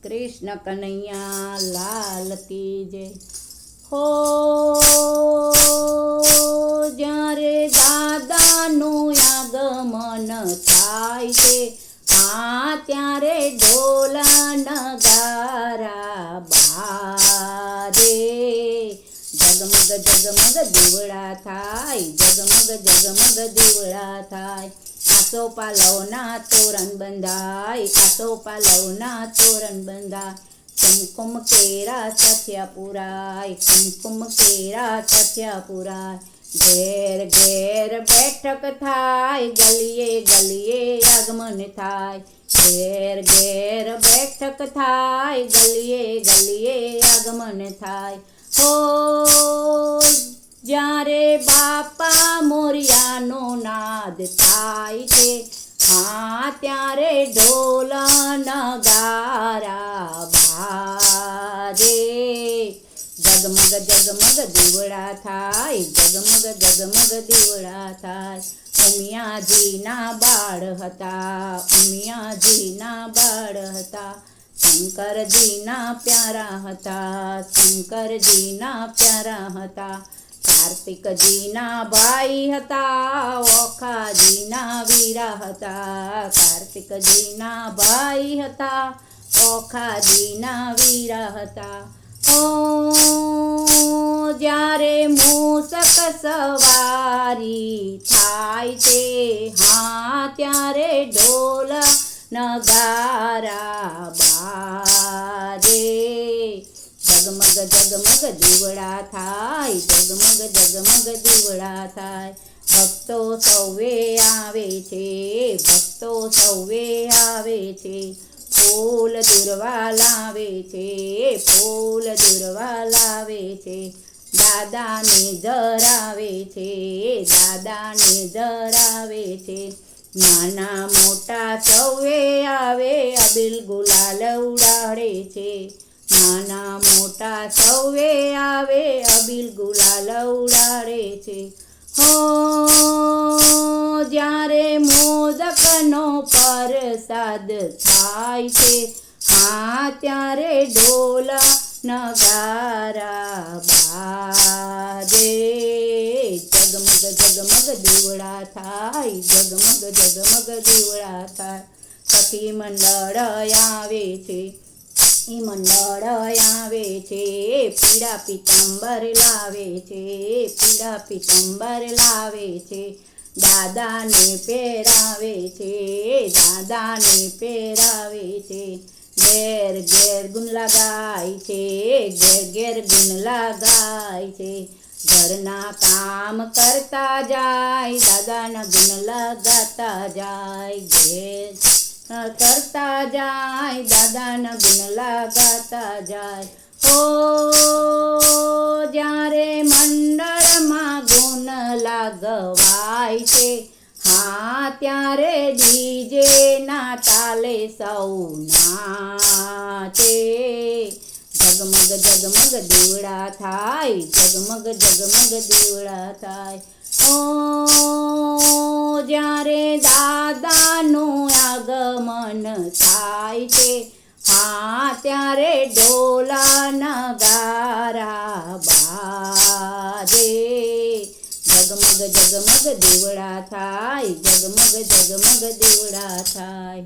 कृष्ण कन्हैया लाल की जय। हो ज्यारे दादानुं આગમન થાય છે, હા ત્યારે ઢોલ નગારા બાજે। જગમગ જગમગ દીવડા થાય, જગમગ જગમગ દીવડા થાય। આસો પાલવના તોરણ બંધાય, આસો પાલવના તોરણ બંધાય। કુમકુમ કેરા સથિયા પુરાય, કુમકુમ કેરા સથિયા પુરાય। ઘેર ઘેર બેઠક થાય, ગલીએ ગલીએ આગમન થાય। ઘેર ઘેર બેઠક થાય, ગલીએ ગલીએ આગમન થાય। હો જ્યારે બાપા મોરિયાનો નાદ થાય છે, હા ત્યારે ઢોલ નગારા બાજે। જગમગ જગમગ દીવડા થાય, જગમગ જગમગ દીવડા થાય। ઉમિયાજીના બાળ હતા, ઉમિયાજીના બાળ હતા। શંકરજીના પ્યારા હતા, શંકરજીના પ્યારા હતા। કાર્તિકજીના ભાઈ હતા, ઓખાજીના વીરા હતા। કાર્તિકજીના ભાઈ હતા, ઓખાજીના વીરા હતા। ઓ જ્યારે મૂષક સવારી થાય છે, હા ત્યારે ઢોલ નગારા બાજે। જગમગ જગમગ દીવડા થાય, જગમગ જગમગ દીવડા થાય। ભક્તો સૌએ આવે છે, ભક્તો સૌએ આવે છે। ફૂલ દુર્વા લાવે છે, ફૂલ દુર્વા લાવે છે। દાદાને ધરાવે છે, દાદાને ધરાવે છે। નાના મોટા સૌએ આવે, અબીલ ગુલાલ ઉડાડે છે। નાના મોટા સૌએ આવે, અબીલ ગુલાલ ઉડાડે છે। હો જ્યારે મોદકનો પ્રસાદ થાય છે, હા ત્યારે ઢોલ નગારા બાજે। જગમગ જગમગ દીવડા થાય, જગમગ જગમગ દીવડા થાય। સખી મંડળ આવે છે, ઈ મંડળ આવે છે। પીળા પીતાંબર લાવે છે, પીળા પીતાંબર લાવે છે। દાદાને પહેરાવે છે, દાદાને પહેરાવે છે। ઘેર ઘેર ગુણ લગાય છે, ઘેર ઘેર ગુણ લગાય છે। ઘરના કામ કરતા જાય, દાદાના ગુણ લગાતા જાય। ઘેર કરતા જાય, દાદાના ગુણ લગાતા જાય। હો જ્યારે મંડળમાં ગુણ લગવાય છે, હા ત્યારે ડીજે ના તાલે સૌ નાચે। જગમગ જગમગ દીવડા થાય, જગમગ જગમગ દીવડા થાય। ઓ જ્યારે દાદાનું આગમન થાય છે, હા ત્યારે ઢોલ નગારા બાજે। જગમગ જગમગ દીવડા થાય, જગમગ જગમગ દીવડા થાય।